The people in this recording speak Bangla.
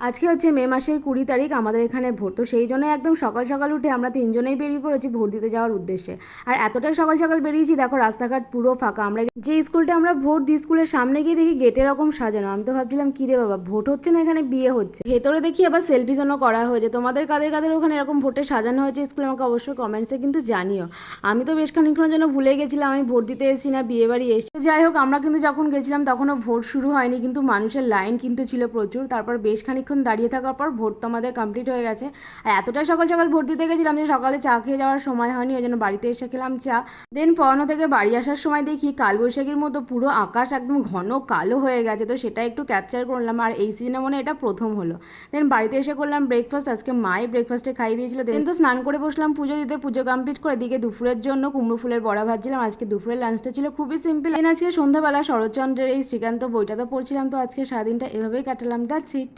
আজকে হচ্ছে মে মাসের 20 তারিখ, আমাদের এখানে ভোট। তো সেই জন্য একদম সকাল সকাল উঠে আমরা তিনজনেই বেরিয়ে পড়েছি ভোট দিতে যাওয়ার উদ্দেশ্যে। আর এতটাই সকাল সকাল বেরিয়েছি, দেখো রাস্তাঘাট পুরো ফাঁকা। আমরা যে স্কুলটা আমরা ভোট দিই, স্কুলের সামনে গিয়ে দেখি গেট এরকম সাজানো। আমি তো ভাবছিলাম কি রে বাবা, ভোট হচ্ছে না এখানে, বিয়ে হচ্ছে। ভেতরে দেখি আবার সেলফি জন্য করা হয়েছে। তোমাদের কাদের কাদের ওখানে এরকম ভোটে সাজানো হয়েছে স্কুলে আমাকে অবশ্যই কমেন্টসে কিন্তু জানিও। আমি তো বেশ খানিকক্ষণের জন্য ভুলে গেছিলাম আমি ভোট দিতে এসেছি না বিয়ে বাড়ি এসেছি। যাই হোক, আমরা কিন্তু যখন গেছিলাম তখনও ভোট শুরু হয়নি, কিন্তু মানুষের লাইন কিন্তু ছিল প্রচুর। তারপর বেশ খানিকক্ষণ দাঁড়িয়ে থাকার পর ভোট তো আমাদের কমপ্লিট হয়ে গেছে। আর এতটাই সকাল সকাল ভোট দিতে গেছিলাম যে সকালে চা খেয়ে যাওয়ার সময় হয়নি, ওই জন্য বাড়িতে এসে খেলাম চা। দেন পড়ানো থেকে বাড়ি আসার সময় দেখি কালবৈশাখীর মতো পুরো আকাশ একদম ঘন কালো হয়ে গেছে। তো সেটা একটু ক্যাপচার করলাম, আর এই সিজনে মনে এটা প্রথম হলো। দেন বাড়িতে এসে করলাম ব্রেকফাস্ট। আজকে মাই ব্রেকফাস্টে খাইয়ে দিয়েছিল। দেন তো স্নান করে বসলাম পুজো দিতে। পুজো কমপ্লিট করে দিকে দুপুরের জন্য কুমড়ো ফুলের বড়া ভাজছিলাম। আজকে দুপুরের লাঞ্চটা ছিল খুবই সিম্পল। দেন আজকে সন্ধ্যাবেলা শরৎচন্দ্রের এই শ্রীকান্ত বইটা তো পড়ছিলাম। তো আজকে সারাদিনটা এভাবেই কাটালাম। That's it.